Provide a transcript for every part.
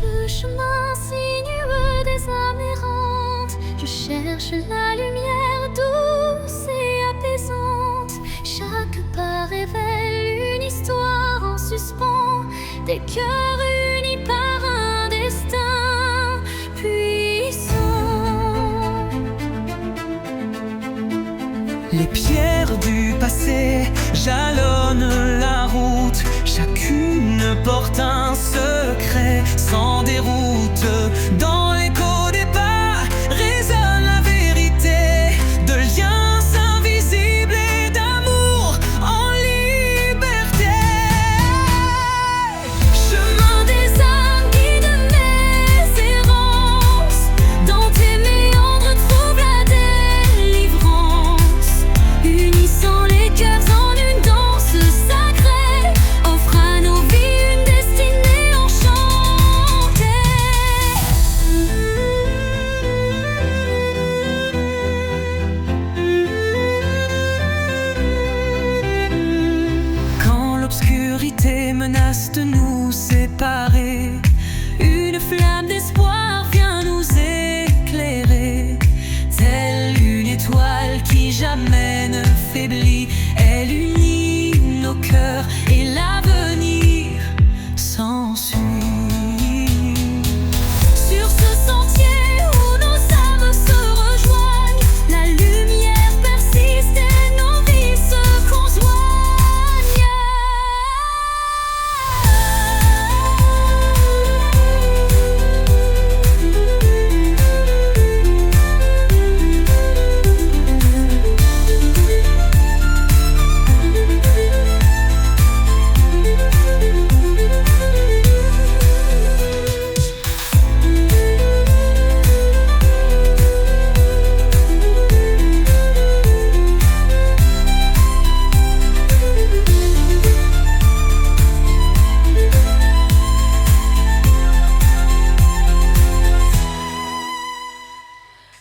le chemin sinueux des âmes errantes, je cherche la lumière douce et apaisante. Chaque pas révèle une histoire en suspens, des cœurs unis par un destin puissant. Les pierres du passé jalonnent la route, chacune porte un secret sans déroute. Dans l'écho des pas résonne la vérité de liens invisibles et d'amour en liberté. Chemin des âmes, guide mes errances, dans tes méandres trouve la délivrance. Unissant les cœurs en une danse sacrée, offre à nos vies une destinée enchantée. Quand l'obscurité menace de nous séparer, une flamme d'espoir vient nous éclairer. Telle une étoile qui jamais ne faiblit, elle unit nos cœurs et l'avenir s'ensuit. Sur ce sentier où nos âmes se rejoignent, la lumière persiste et nos vies se conjoignent.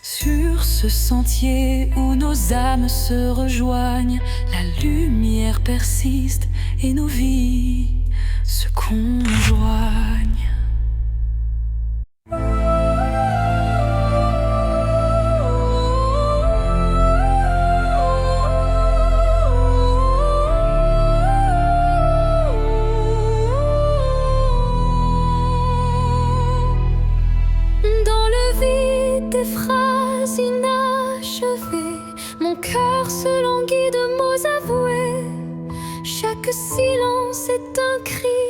Sur ce sentier où nos âmes se rejoignent, la lumière persiste et nos vies se conjoignent. Dans le vide des phrases inachevées, mon cœur se languit de mots avoués. Chaque silence est un cri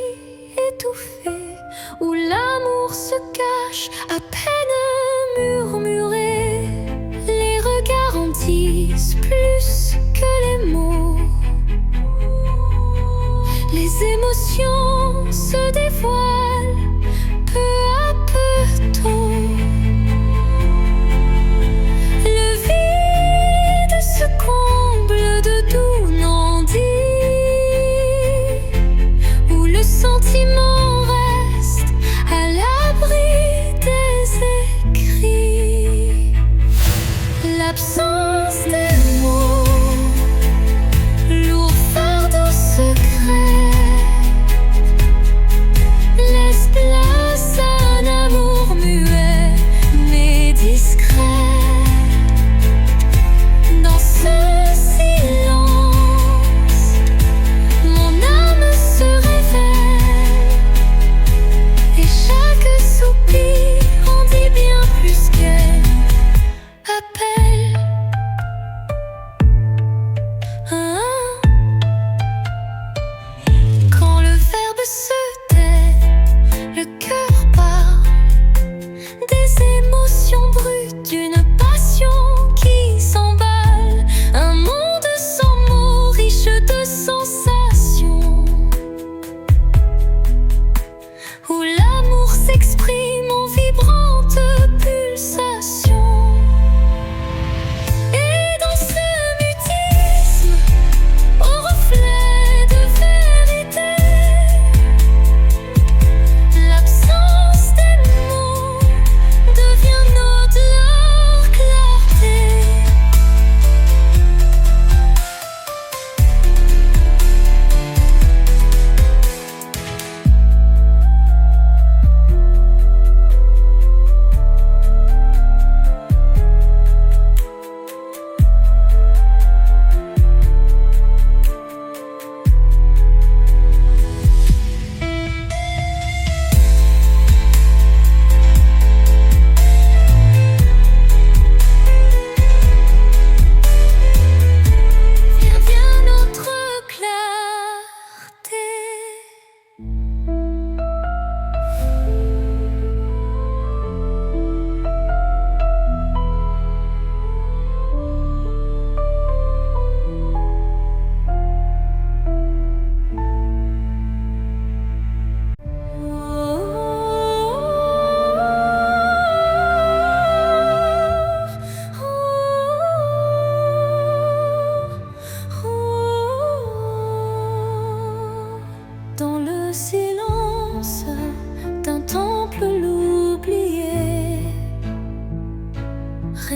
étouffé, où l'amour se cache à peine murmuré. Les regards en disent plus que les mots. Les émotions se dévoilent peu à peu tôt. Le vide se comble de doux non-dits, où le sentiment reste à l'abri des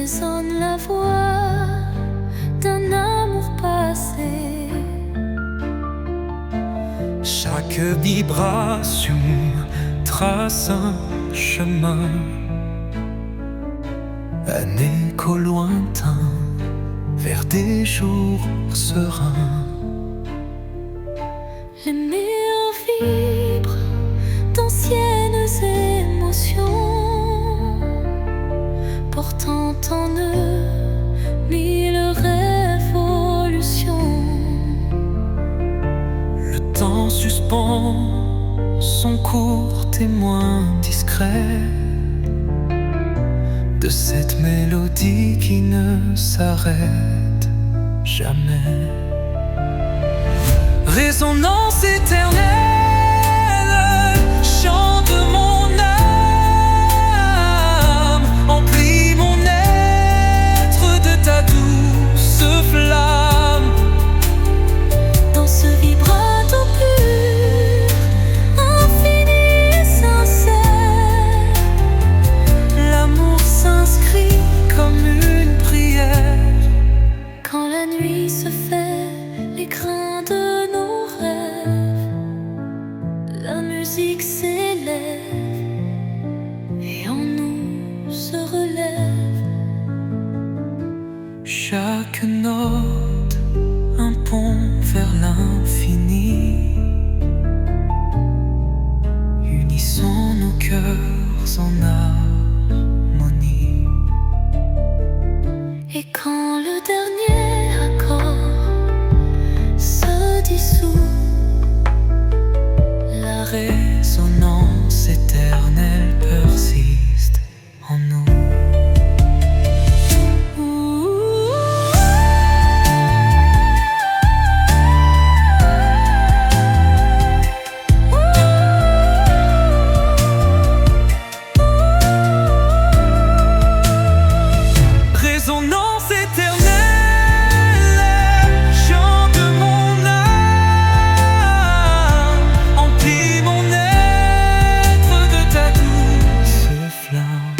résonne la voix d'un amour passé. Chaque vibration trace un chemin, un écho lointain vers des jours sereins. Les murs vibrent d'anciennes émotions, portant en eux mille révolutions. Le temps suspend son court témoin discret de cette mélodie qui ne s'arrête jamais. Résonance éternelle, chant de mon âme, emplis mon être de ta douce flamme. Dans ce vibrato pur, infini et sincère, L'amour s'inscrit comme une prière. quand la nuit se fait l'écrin de nos rêves, la musique s'élève et en nous se relève. Chaque note, un pont vers l'infini. Unissons nos cœurs en harmonie. Et quand le dernier accord se dissout, La résonance éternelle persiste en nous. Résonance éternelle, chant de mon âme, emplis mon être de ta douce flamme.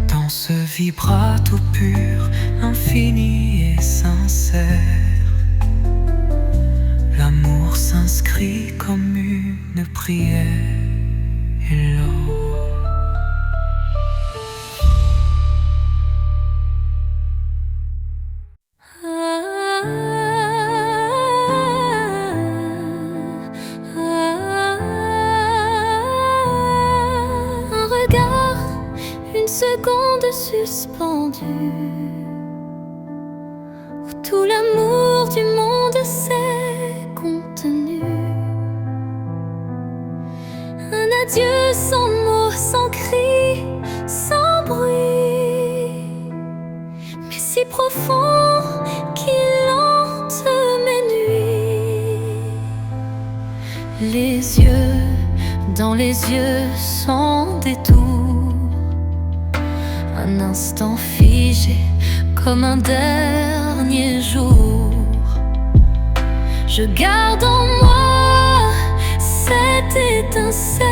Dans ce vibrato pur, infini et sincère, l'amour s'inscrit comme une prière. Hello. Un regard, une seconde suspendue, où tout l'amour du monde s'est contenu. Un adieu sans mots, sans cri, sans bruit, mais si profond qu'il hante mes nuits. Les yeux dans les yeux sans détour, un instant figé comme un dernier jour. Je garde en moi cette étincelle,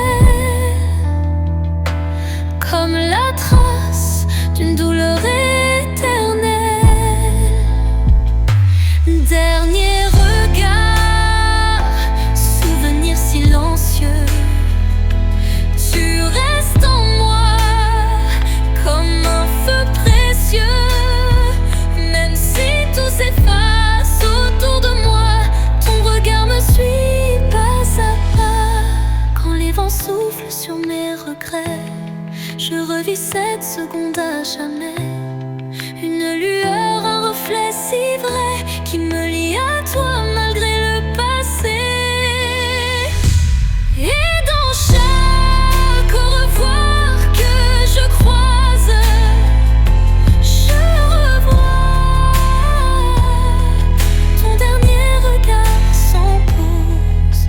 comme la trace d'une douleur éternelle. Dernier regard, souvenir silencieux, tu restes en moi comme un feu précieux. Même si tout s'efface autour de moi, ton regard me suit pas à pas. Quand les vents soufflent sur mes regrets, je revis cette seconde à jamais. Une lueur, un reflet si vrai qui me lie à toi malgré le passé. Et dans chaque au revoir que je croise, je revois ton dernier regard sans pause.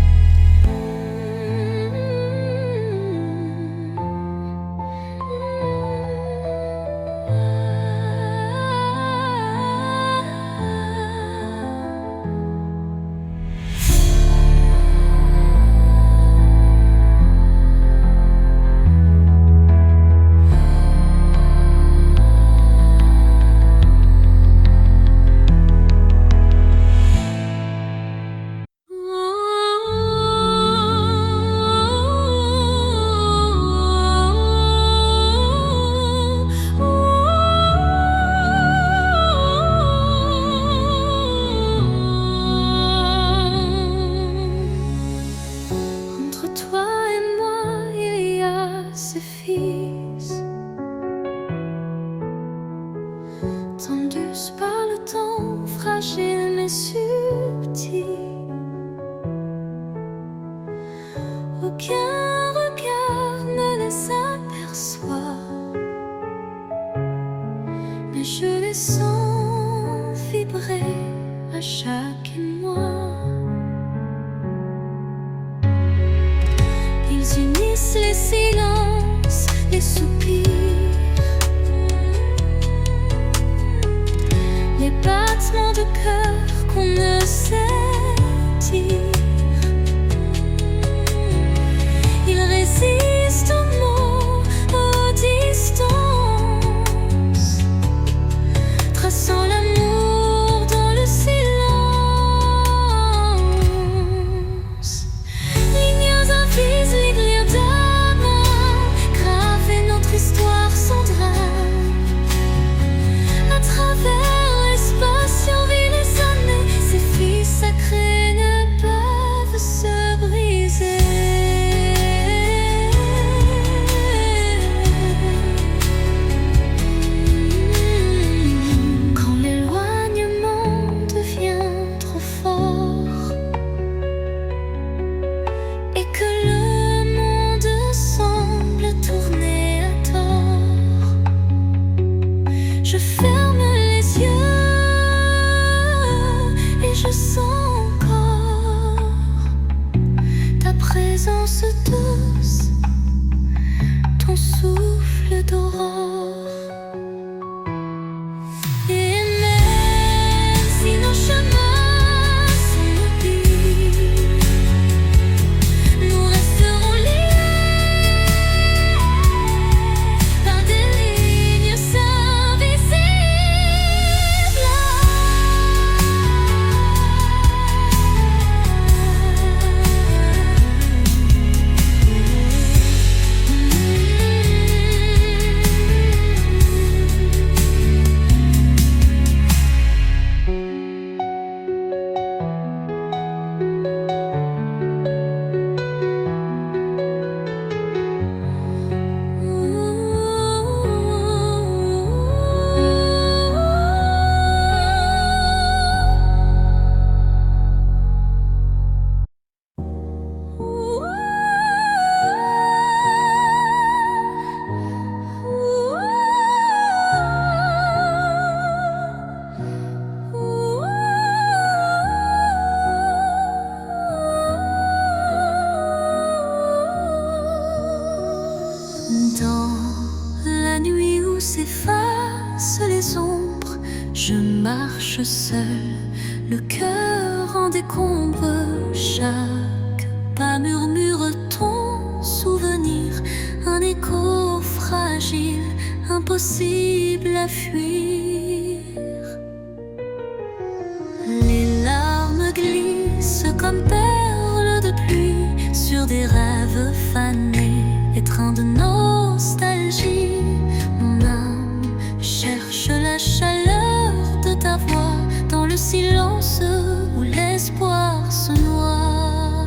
ses fils, tendus par le temps, fragile mais subtil. Aucun regard ne les aperçoit, mais je les sens vibrer à chaque émoi. Ils unissent les silences, les soupirs, les battements de cœur qu'on ne sait dire. Ils résistent aux mots, aux distances, traçant l'amour dans le silence. Lignes invises, lignes d'amour, graver notre histoire sans drame. À travers l'espace survit les années, ces fils sacrés ne peuvent se briser. Quand l'éloignement devient trop fort et que le monde semble tourner à tort, je ferme les yeux et je sens encore ta présence douce, ton souffle d'aurore. Et même si nos chemins sont mobiles, nous resterons liés par des lignes dans la nuit où s'effacent les ombres, je marche seul, le cœur en décombre. Chaque pas murmure ton souvenir, un écho fragile, impossible à fuir. Les larmes glissent comme perles de pluie sur des rêves fanés, étreints de nostalgie. Mon âme cherche la chaleur de ta voix dans le silence où l'espoir se noie.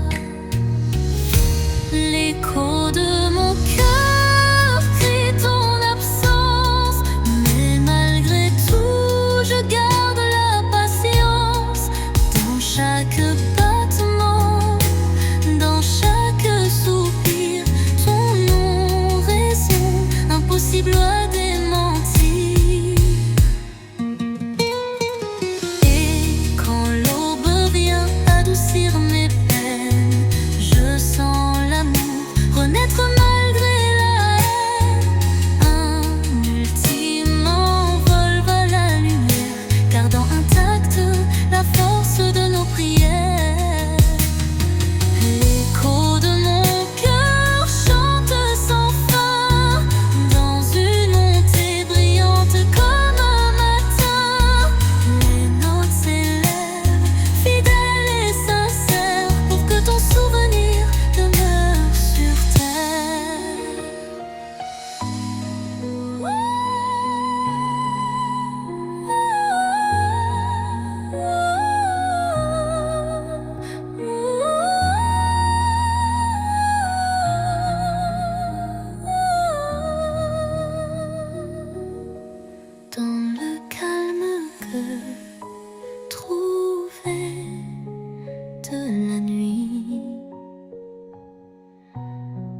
L'écho de mon cœur crie ton absence, mais malgré tout je garde la patience. Dans chaque battement, dans chaque soupir, ton nom résonne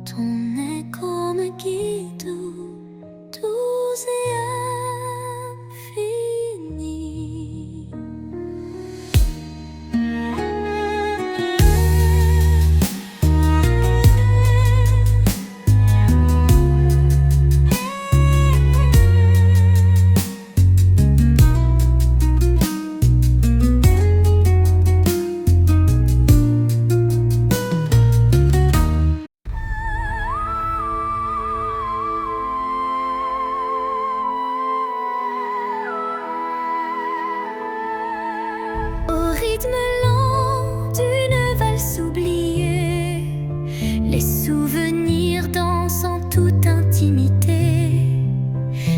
Ton écho me guide doux et infini. Au rythme lent d'une valse oubliée, les souvenirs dansent en toute intimité.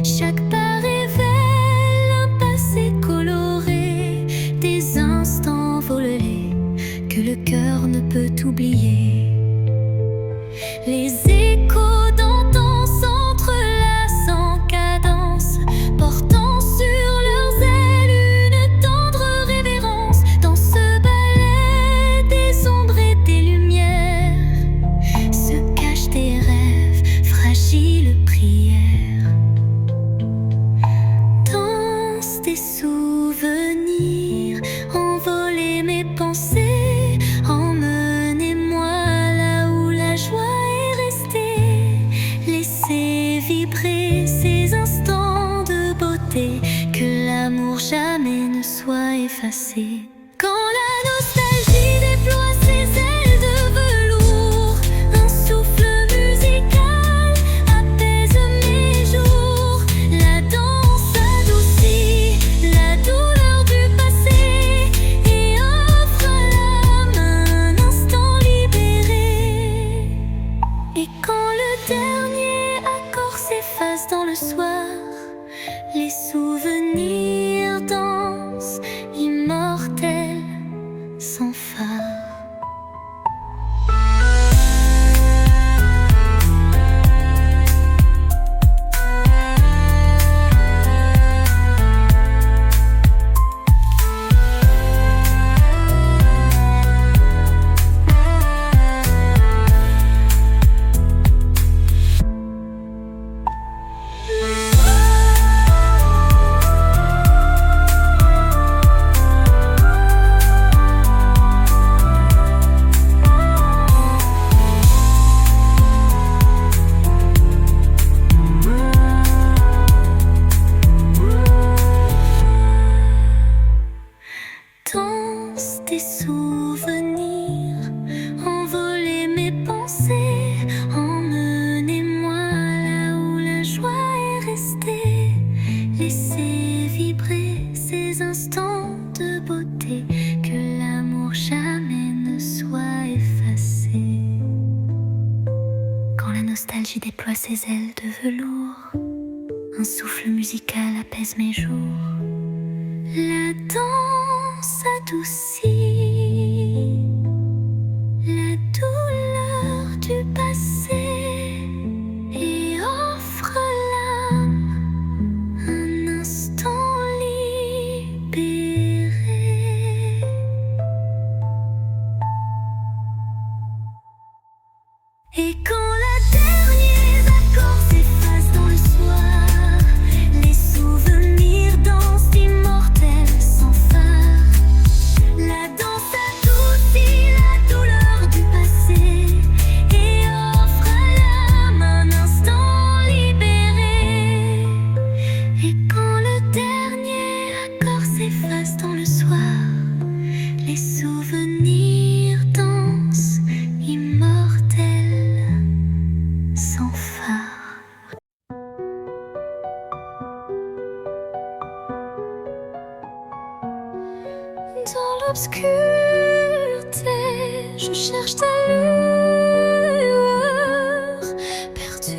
Chaque pas révèle un passé coloré, des instants volés que le cœur ne peut oublier. Les échos d'antan s'entrelacent en cadence, portant sur leurs ailes une tendre révérence. Dans ce ballet des ombres et des lumières se cachent des rêves, fragiles prières. Danse des souvenirs, envoler mes pensées, emmenez-moi là où la joie est restée. Laissez vibrer ces instants de beauté, que l'amour jamais ne soit effacé. Quand la nostalgie déploie ses ailes de velours, un souffle musical apaise mes jours. La danse adoucit la douleur du passé et offre à l'âme un instant libéré. Et quand le dernier accord s'efface dans le soir, les souvenirs dansent, immortels, sans phare. Danse des souvenirs, envoler mes pensées, emmenez-moi là où la joie est restée. Laissez vibrer ces instants de beauté, que l'amour jamais ne soit effacé. Quand la nostalgie déploie ses ailes de velours, un souffle musical apaise mes jours. La danse adoucit la douleur du passé et offre à l'âme un instant libéré. Et quand la dernière accord s'efface dans le soir, les souvenirs dansent, immortels, sans phare. La danse adoucit la douleur du passé et offre à l'âme un instant libéré. Et quand le dernier accord s'efface dans le soir, les souvenirs dansent, immortels, sans phare. Dans l'obscurité, je cherche ta lueur. Perdu,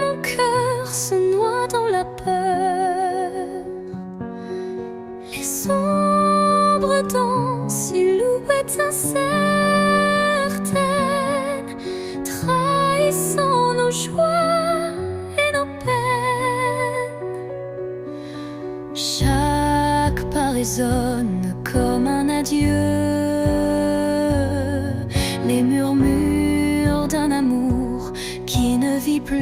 mon cœur se noie dans la peur. Les sombres dansent, silhouettes incertaines, trahissant nos joies et nos peines. Chaque pas résonne comme un adieu, les murmures d'un amour brille plus.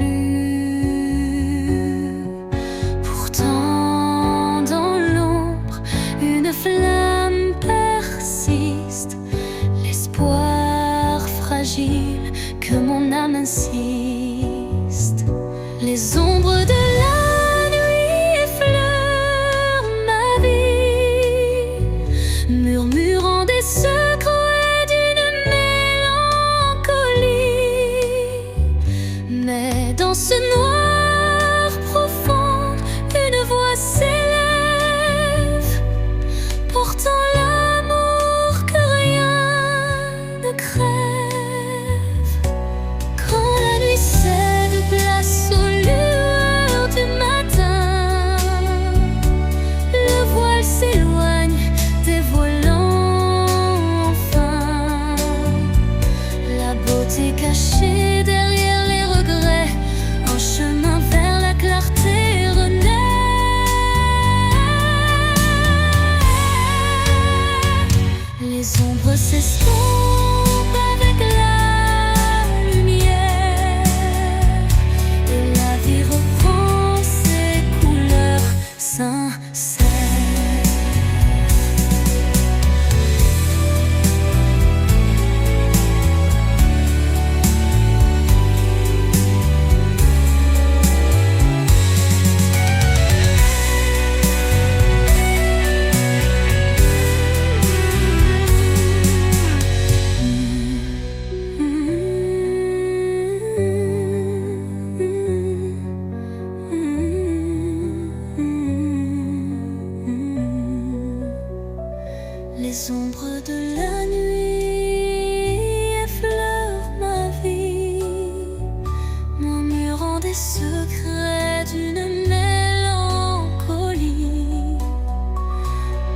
Pourtant dans l'ombre une flamme persiste, l'espoir fragile que mon âme insiste. Les ombres de la nuit effleurent ma vie, murmurant des secrets d'une mélancolie. Mais dans ce noir profond, une voix s'élève, portant l'amour que rien ne crève. Quand la nuit cède place aux lueurs du matin, le voile s'éloigne, dévoilant enfin la beauté cachée derrière les regrets. Un chemin vers la clarté renaît. Les ombres s'estompent avec la lumière, et la vie reprend ses couleurs sincères. Les ombres de la nuit effleurent ma vie, murmurant des secrets d'une mélancolie.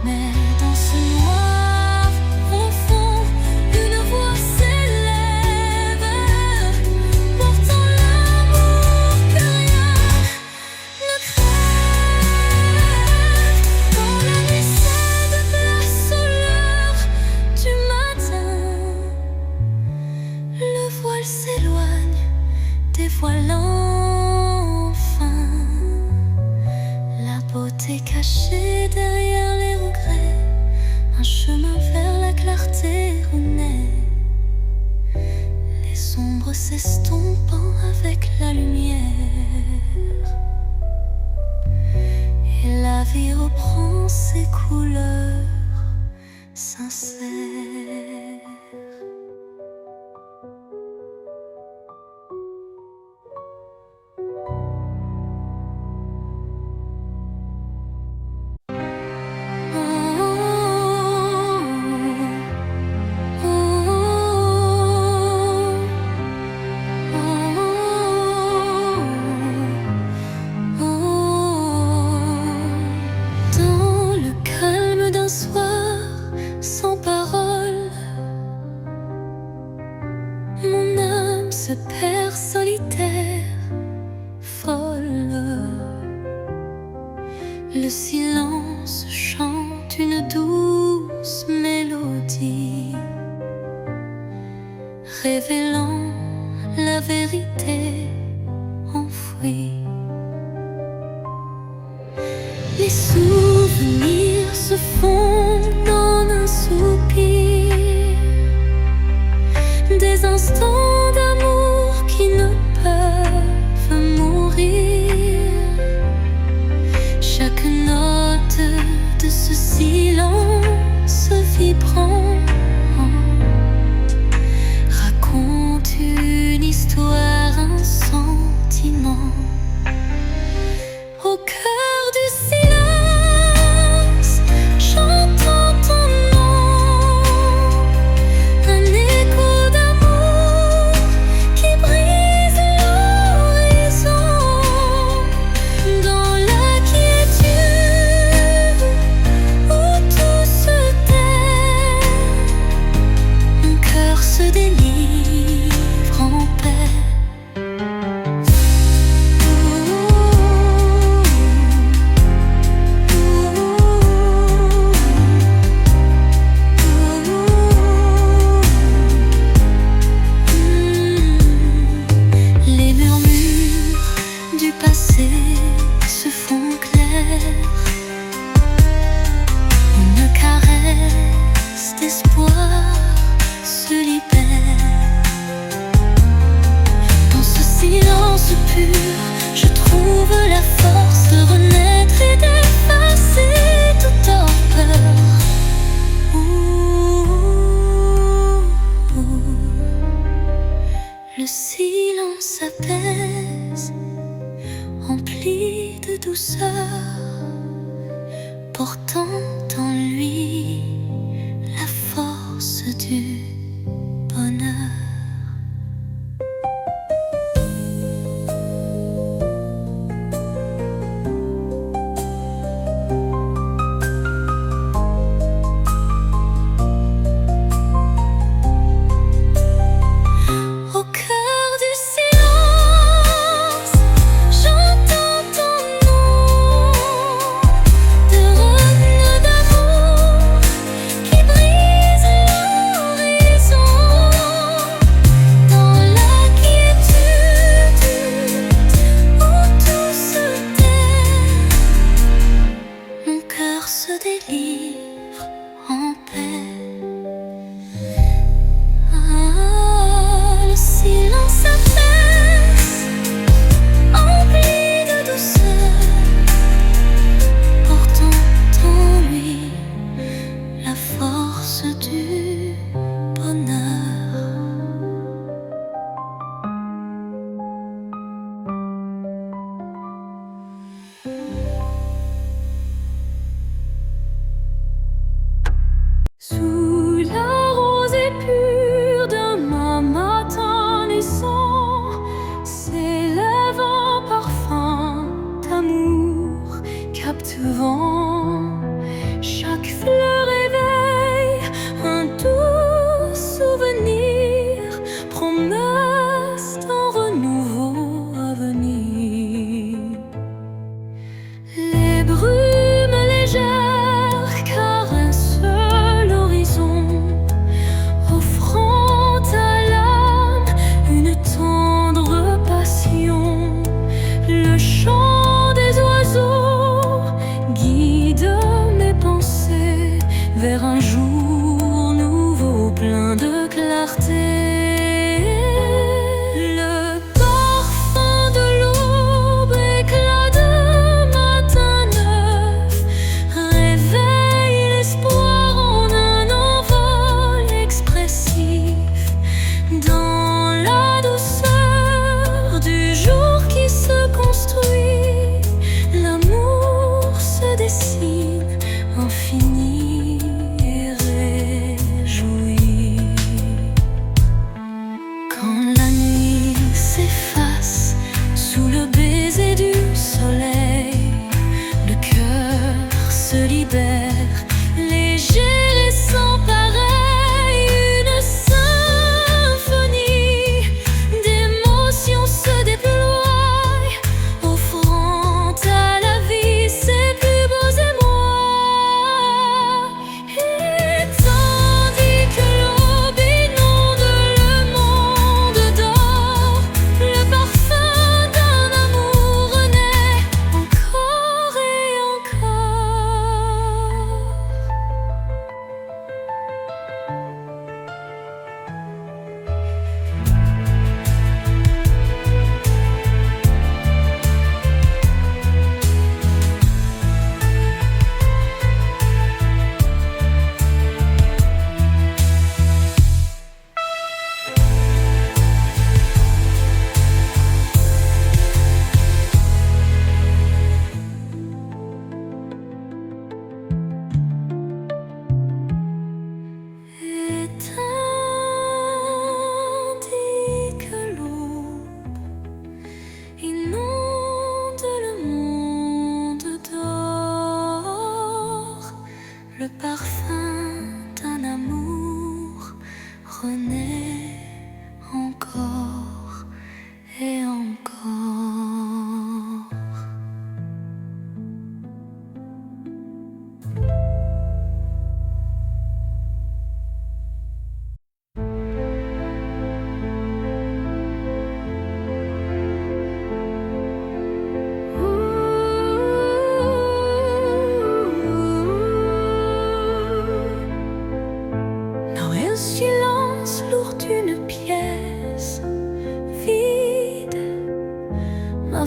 Mais dans ce noir profond, une voix s'élève, portant l'amour que rien ne crève. Quand la nuit cède place aux lueurs du matin, le voile s'éloigne, dévoilant enfin la beauté cachée derrière les regrets. Un chemin vers la clarté renaît, les ombres s'estompant avec la lumière, et la vie reprend ses couleurs sincères. Dans le calme d'un soir sans parole, mon âme se perd solitaire, folle. Le silence chante une douce mélodie, révélant la vérité enfouie. Les souvenirs se fondent en un soupir, des instants d'amour qui ne peuvent mourir. Chaque note de ce silence vibrant raconte une histoire, un sentiment. Au cœur du silence, chante pur, je trouve la force de renaître et d'effacer toute horreur. Le silence apaise, rempli de douceur, portant en lui la force du bonheur. Au cœur du silence, j'entends ton nom, de revenus d'amour qui brise l'orient.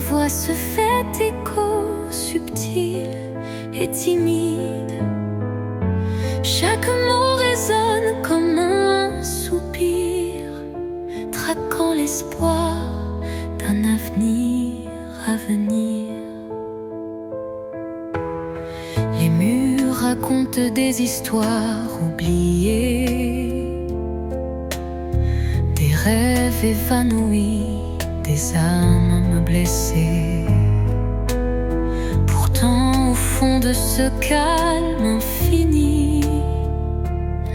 voix se fait écho subtil et timide. Chaque mot résonne comme un soupir, traquant l'espoir d'un avenir à venir. Les murs racontent des histoires oubliées, des rêves évanouis, des âmes blessées. Pourtant, au fond de ce calme infini,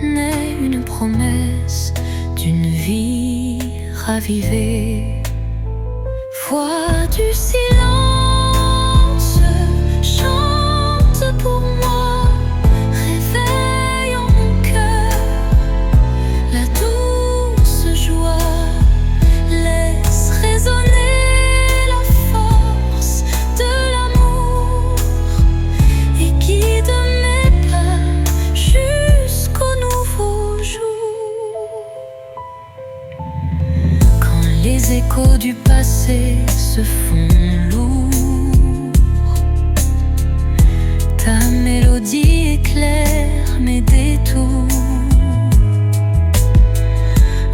naît une promesse d'une vie ravivée. Voix du silence, chante pour moi, réveille en mon cœur la douce joie, laisse résonner la force de l'amour et guide mes pas jusqu'au nouveau jour. Quand les échos du passé se font lourds, ta mélodie éclaire mes détours.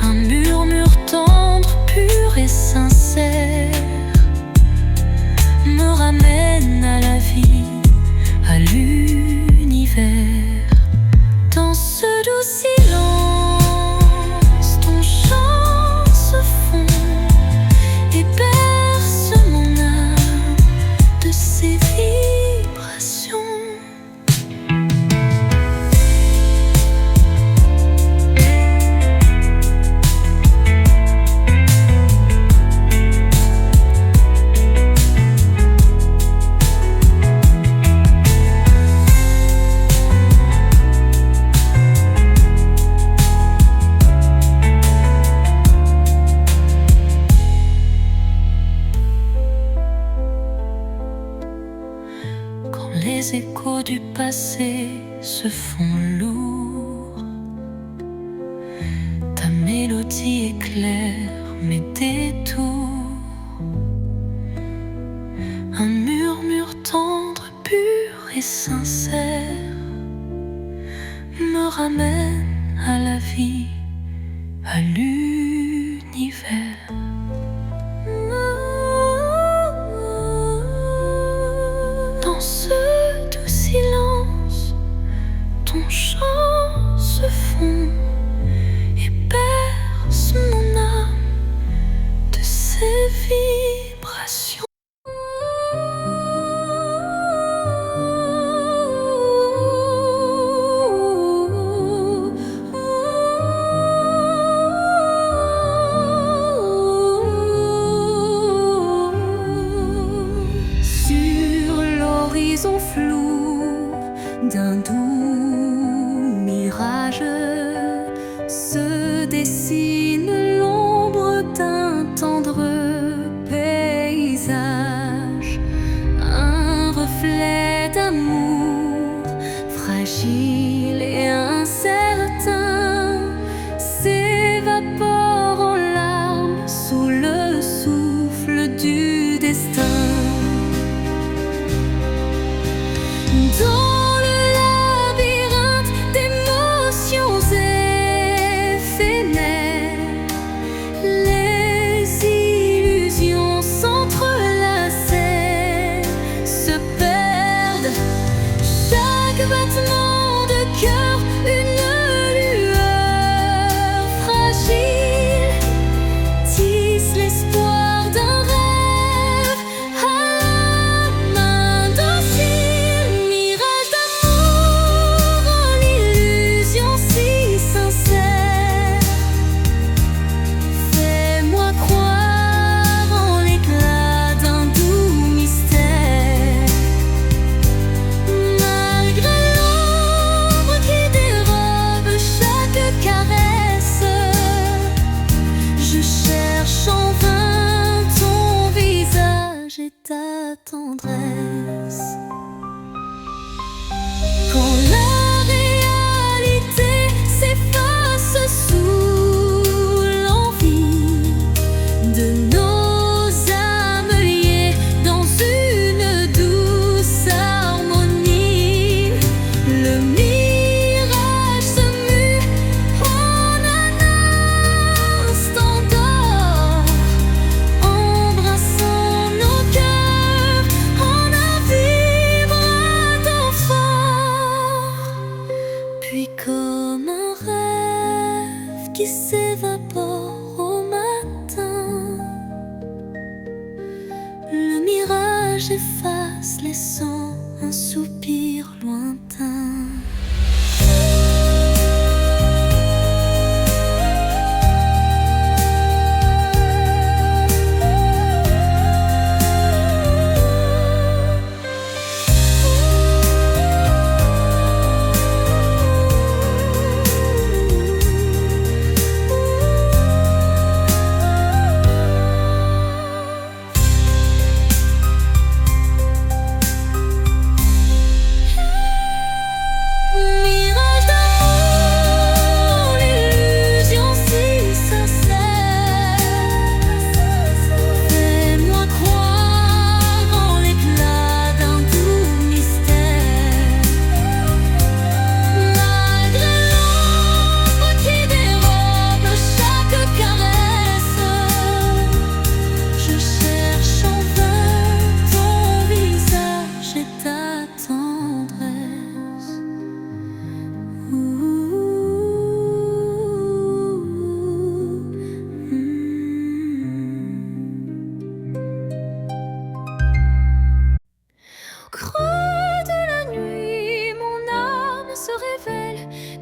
Un murmure tendre, pur et sincère me ramène à la vie, à l'univers. Dans ce doux silence, ton chant se fond et berce mon âme de ses vibrations. Quand les échos du passé se font lourds, ta mélodie éclaire mes détours. Un murmure tendre, pur et sincère me ramène à la vie, à l'univers. Dans ce doux silence, ton chant se fond et berce mon âme de ses vibrations. Sur l'horizon flou d'un doux mirage se dessine l'ombre d'un tendre paysage, un reflet d'amour fragile et incertain s'évapore en larmes sous le souffle du destin. Dans le labyrinthe d'émotions éphémères, les illusions s'entrelacent, se perdent. Chaque battement de cœur, une lueur fragile, tisse l'espoir d'un rêve à la main docile. Mirage d'amour en illusion si sincère, fais-moi croire en l'éclat d'un doux mystère. Malgré l'ombre qui dérobe chaque caresse, je cherche en vain ton visage et ta tendresse. Quand la réalité s'efface sous l'envie de nos âmes liées, j'efface, laissant un soupir lointain.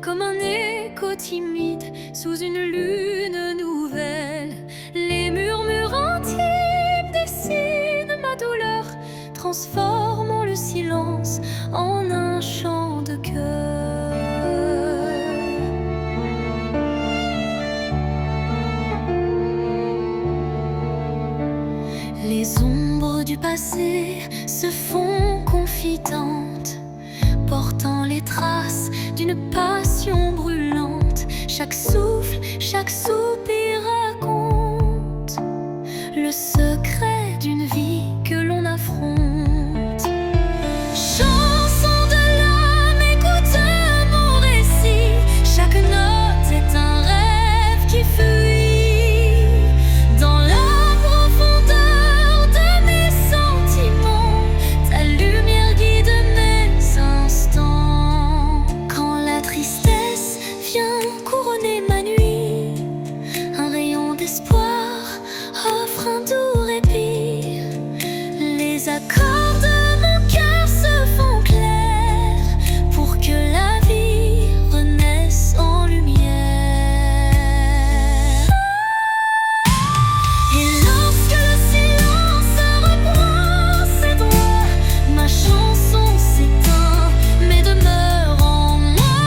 Comme un écho timide sous une lune nouvelle. Les murmures intimes dessinent ma douleur, transformant le silence en un chant de cœur. Les ombres du passé se font confidentes, portant les traces d'une passion brûlante. Chaque souffle, chaque soupir raconte le secret d'une vie que l'on affronte. Chanson de l'âme, écoute mon récit. Chaque note est un rêve qui fuit dans la profondeur de mes sentiments. Ta lumière guide mes instants. Quand la tristesse vient couronner ma nuit, un rayon d'espoir offre un doux répit. Les accords de mon cœur se font clairs pour que la vie renaisse en lumière. Et lorsque le silence reprend ses droits, ma chanson s'éteint mais demeure en moi.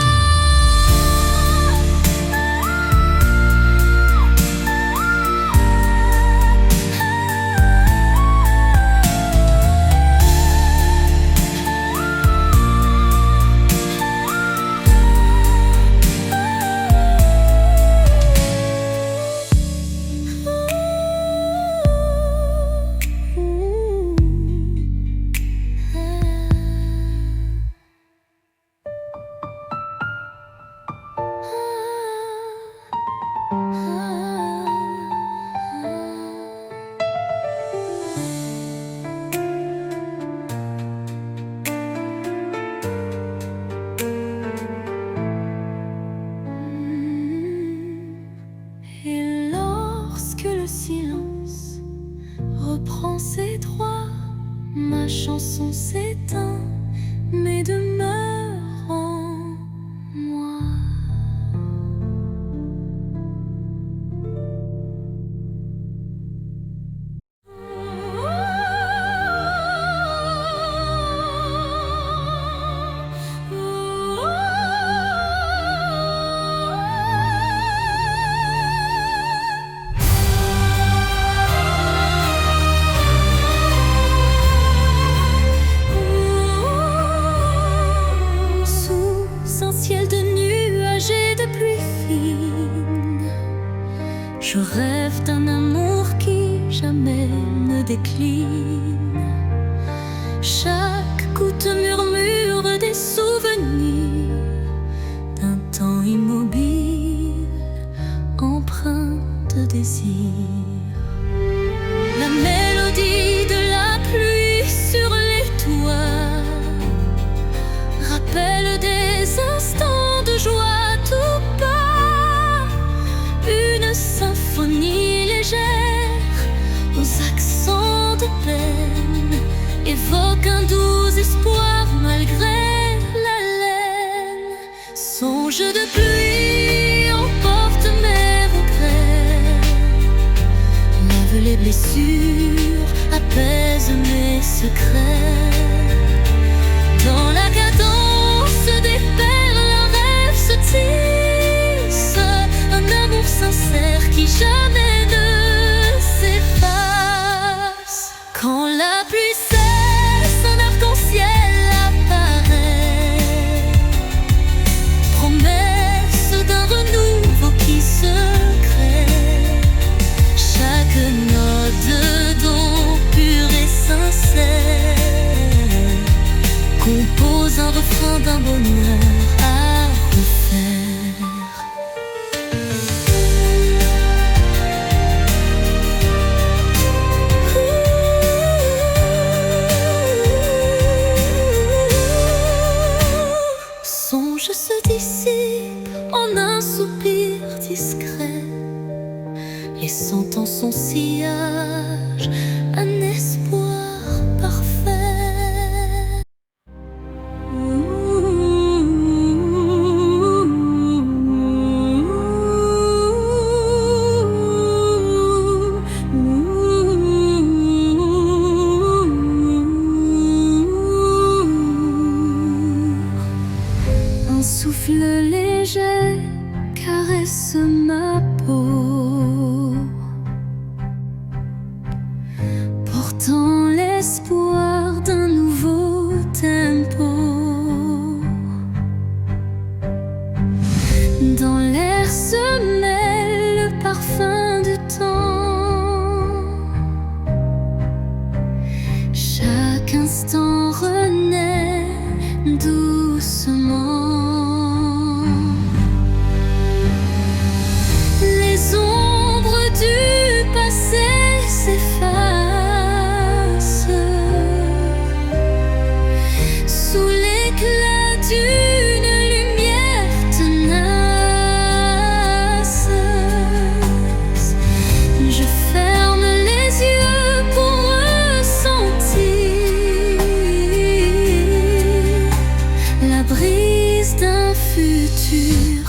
Et lorsque le silence reprend ses droits, ma chanson s'éteint mais demeure en moi. Sous un ciel de nuages et de pluie fine, je rêve d'un amour qui jamais ne décline. Chaque goutte murmure des souvenirs d'un temps immobile, empreint de désir. La mélodie de la pluie sur les toits rappelle des instants de joie tout bas. Une symphonie légère aux accents de peine évoque un doux espoir malgré la laine. Songe de pluie emporte mes regrets, lave les blessures, apaise mes secrets. Dans la cadence des perles, un rêve se tisse, un amour sincère qui jamais ne s'efface. Quand la pluie cesse, un arc-en-ciel apparaît, promesse d'un renouveau qui se crée. Chaque note de don pur et sincère compose un refrain d'un bonheur à refaire. Songe se dissipe en un soupir discret, laissant en son sillage un espoir parfait. Un souffle léger caresse ma peau, portant l'espoir d'un nouveau tempo. Dans l'air se mêle le parfum du temps. Chaque instant renaît doucement. Les ombres du passé s'effacent sous l'éclat d'une lumière tenace. Je ferme les yeux pour ressentir la brise d'un futur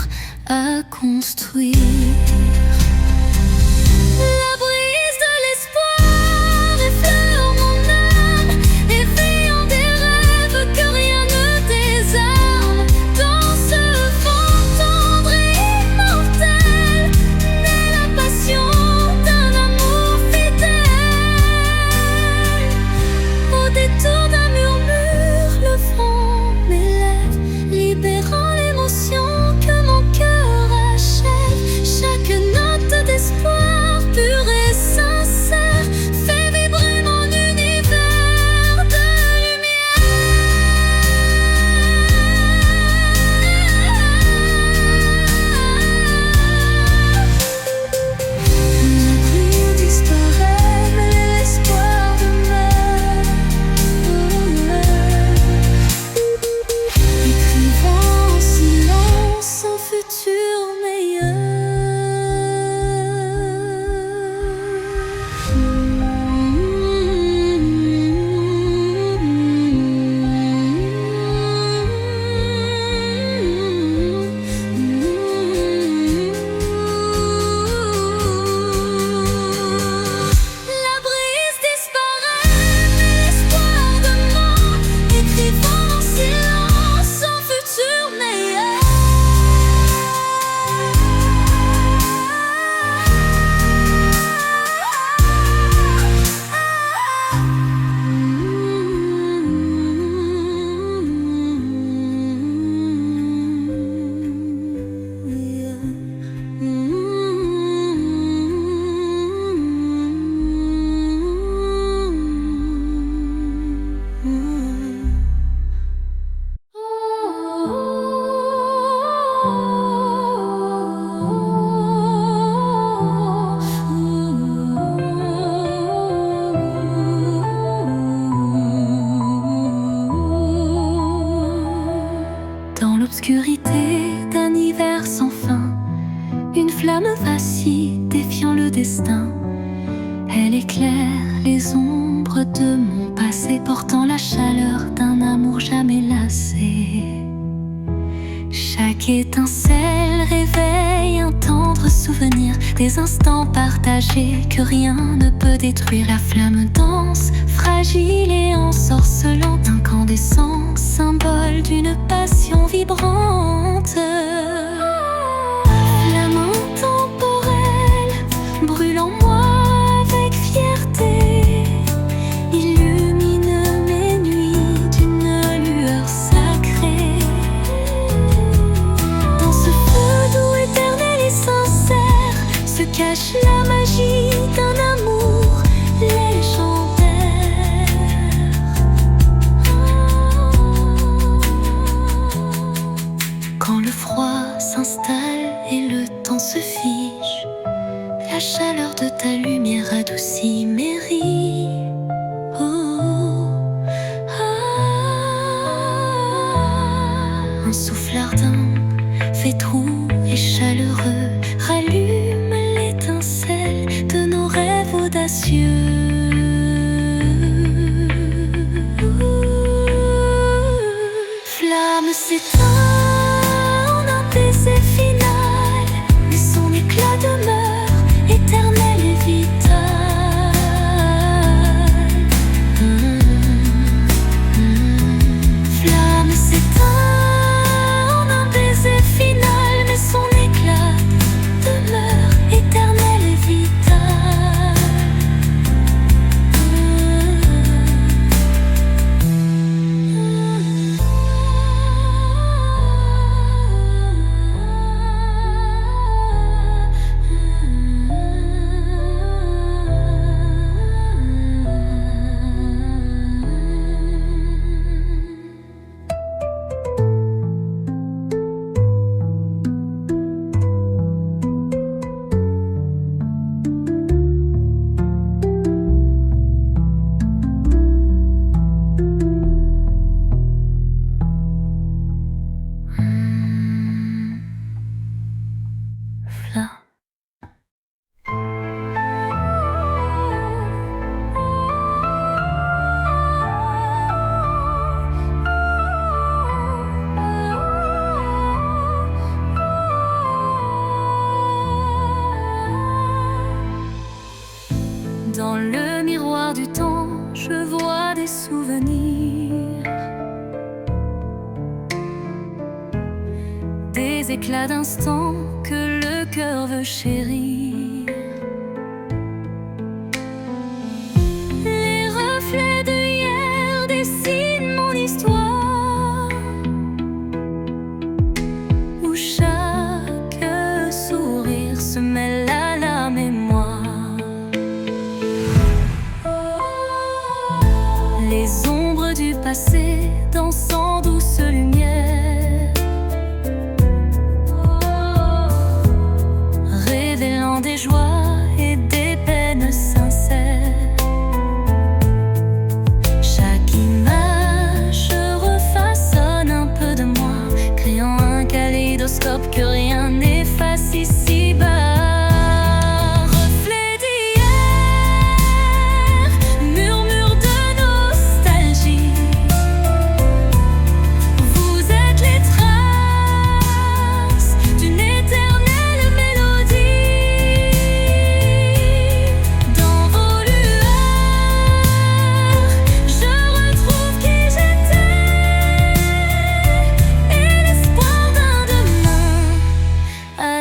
à construire. La brise de l'espoir effleure mon âme, éveillant des rêves que rien ne désarme. Dans ce vent tendre et immortel naît la passion d'un amour fidèle. Au détour d'un murmure, le vent m'élève, libérant l'émotion que mon cœur achève. Chaque note d'espoir pur et sincère fait vibrer mon univers de lumière. La pluie disparaît, mais l'espoir demeure, écrivant en silence un futur La brise disparaît, mais l'espoir demeure, écrivant en silence un futur meilleur. Dans l'obscurité d'un hiver sans fin, une flamme vacille défiant le destin. Elle éclaire les ombres de mon passé. pensées portant la chaleur d'un amour jamais lassé. Chaque étincelle réveille un tendre souvenir, des instants partagés que rien ne peut détruire. La flamme danse, fragile et ensorcelante, incandescent, symbole d'une passion vibrante. Flamme intemporelle, brûle en moi avec fierté, illumine mes nuits d'une lueur sacrée. Dans ce feu doux, éternel et sincère, se cache la magie d'un amour légendaire. Quand le froid s'installe et le temps se fige, la chaleur de ta lumière adoucit mes rides. Un souffle ardent, fait doux et chaleureux, rallume l'étincelle de nos rêves audacieux. Flamme s'éteint en un baiser final, mais son éclat demeure éternel et vital. Flamme s'éteint en un baiser final, mais son éclat demeure éternel et vital. Dans le miroir du temps, je vois des souvenirs, des éclats d'instants que le cœur veut chérir. Les reflets de hier dessinent mon histoire, où chaque sourire se mêle à la mémoire. Les ombres du passé dansent en douce lumière, révélant des joies et des peines sincères. Chaque image refaçonne un peu de moi, créant un kaléidoscope que rien n'efface ici-bas.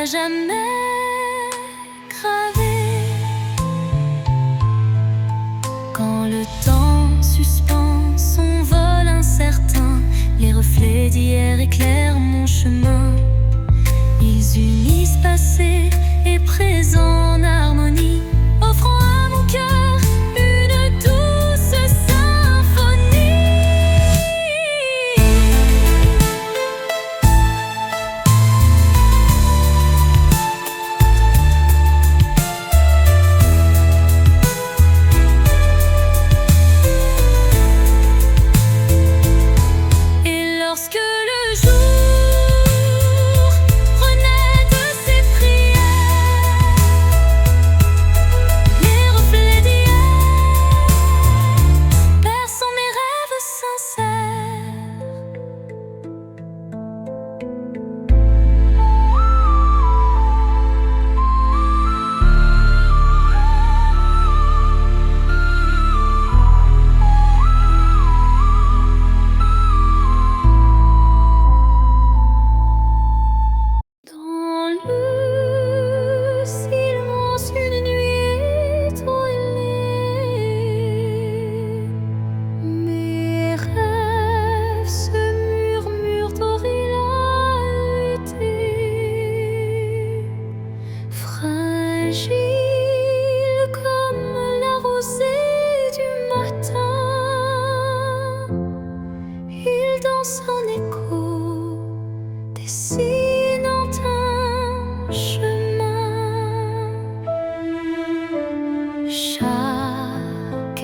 Jamais gravé. Quand le temps suspend son vol incertain, les reflets d'hier éclairent mon chemin. Ils unissent passé et présent en harmonie, offrant à mon cœur une douce symphonie.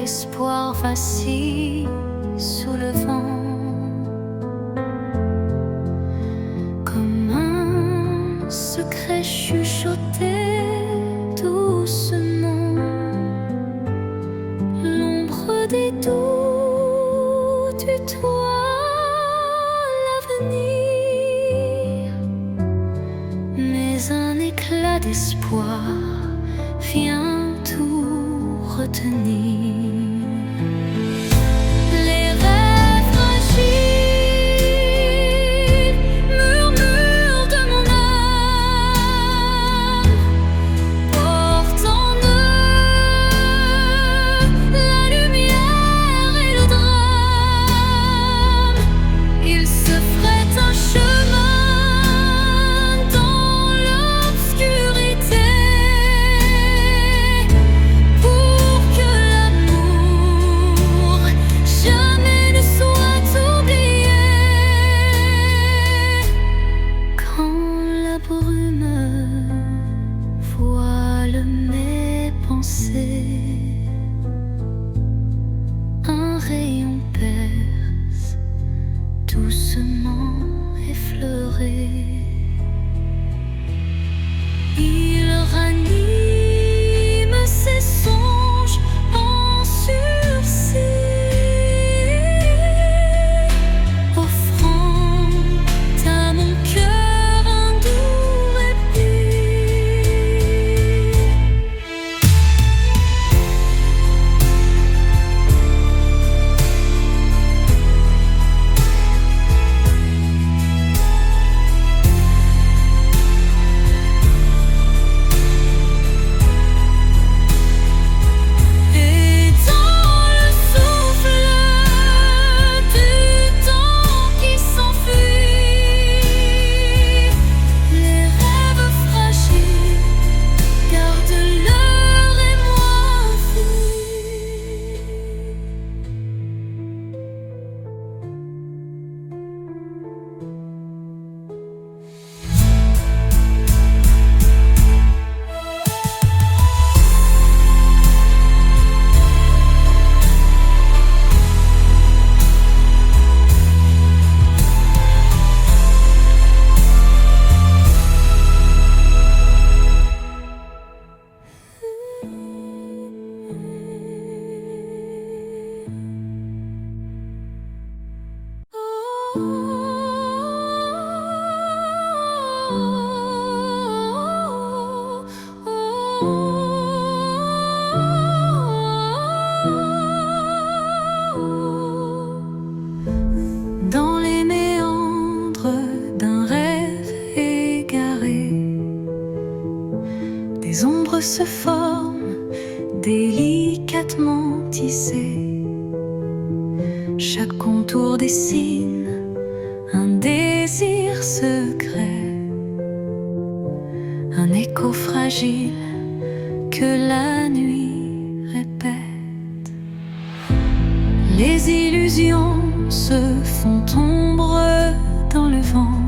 espoir vacille sous le vent. Comme un secret chuchoté doucement, l'ombre des doutes tutoie l'avenir, mais un éclat d'espoir vient tout retenir. Les rêves fragiles murmurent de mon âme, portent en eux la lumière et le drame. Ils se frayent un chemin dans l'obscurité pour que l'amour jamais ne soit oublié. Quand la brume voile mes pensées, un rayon perce doucement effleuré. Il ranime ses songes en sursis, offrant à mon cœur un doux répit. Et dans le souffle du temps qui s'enfuit, les rêves fragiles gardent leur émoi infini. Dans les méandres d'un rêve égaré, des ombres se forment délicatement tissées. Chaque contour dessine un désir secret, un écho fragile que la nuit répète. Les illusions se font ombre dans le vent,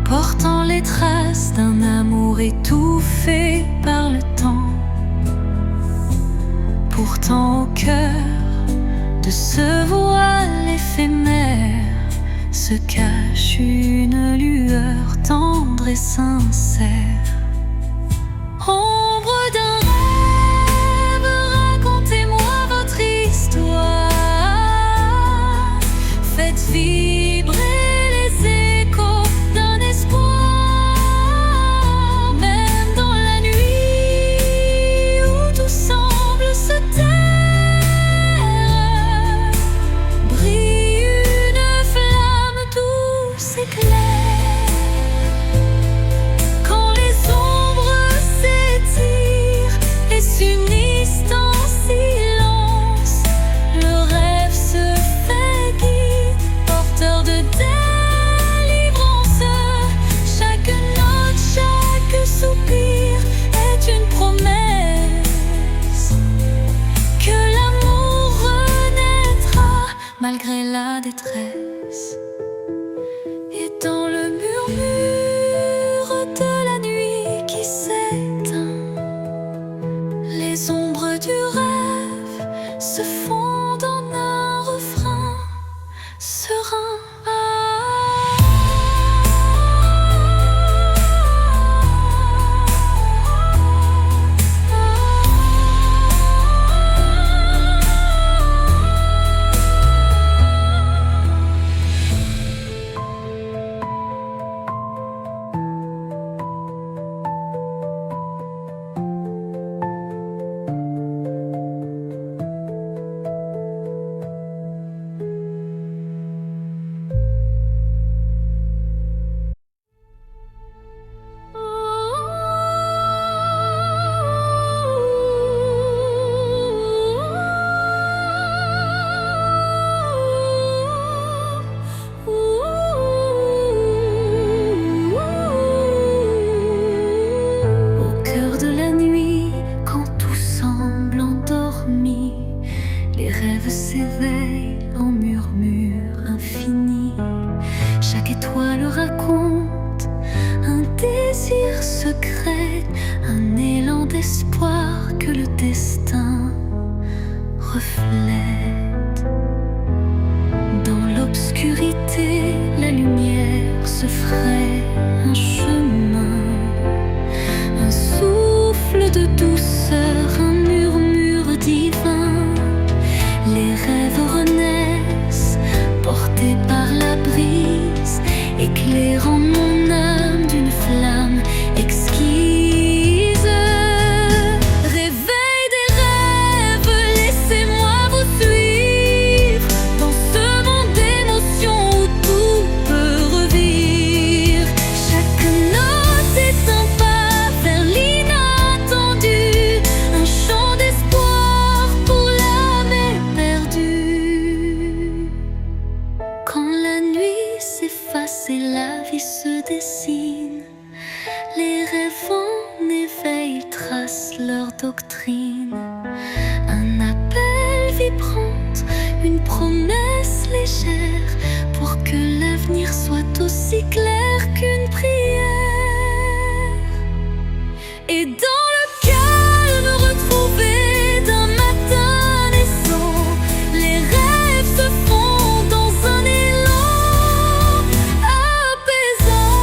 portant les traces d'un amour étouffé par le temps. Pourtant au cœur de ce voile éphémère se cache une lueur tendre et sincère. Ombre d'un rêve, racontez-moi votre histoire. Faites vibrer les échos d'un espoir. Même dans la nuit où tout semble se taire, brille une flamme douce et claire. Quand les ombres s'étirent et s'unissent en silence, le rêve se fait guide, porteur de délivrance. Chaque note, chaque soupir est une promesse que l'amour renaîtra malgré la détresse. Et dans le murmure de la nuit qui s'éteint, les ombres du rêve se fondent en un refrain serein. Les rêves s'éveillent en murmures infinis. Chaque étoile raconte un désir secret, un élan d'espoir que le destin reflète. Dans l'obscurité, la lumière se ferait un chemin, un souffle de douceur, un murmure divin. Les rêves renaissent, portés par la brise, éclairant mon âme d'une flamme exquise. Réveil des rêves, laissez-moi vous suivre dans ce monde d'émotions où tout peut revivre. Chaque note est un pas vers l'inattendu, un chant d'espoir pour l'âme éperdue. Quand la nuit s'efface et la vie se dessine, les rêves en éveil tracent leur doctrine. Un appel vibrante, une promesse légère, pour que l'avenir soit aussi clair qu'une prière. Et dans le calme retrouvé d'un matin naissant, les rêves se font dans un élan apaisant.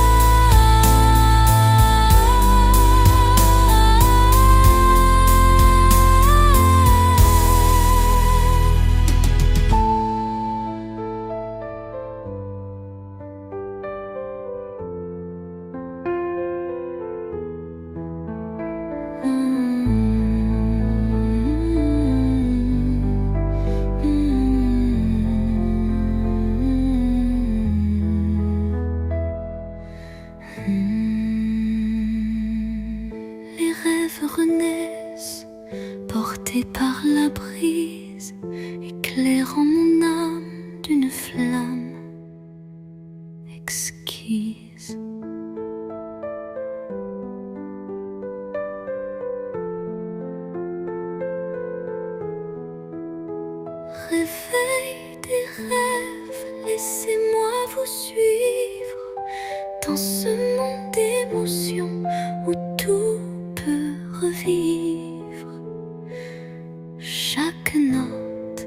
Les rêves renaissent, portés par la brise, éclairant mon âme d'une flamme exquise. Réveil des rêves, laissez-moi vous suivre dans ce monde d'émotions où tout peut revivre. Chaque note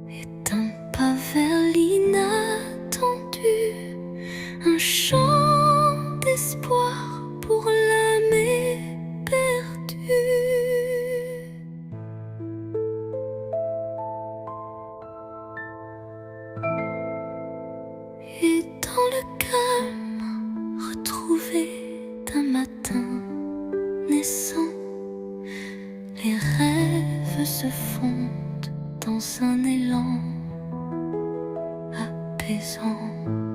est un pas vers l'inattendu, un chant d'espoir pour l'âme éperdue. Et dans le calme retrouvé d'un matin naissant, les rêves se fondent dans un élan apaisant.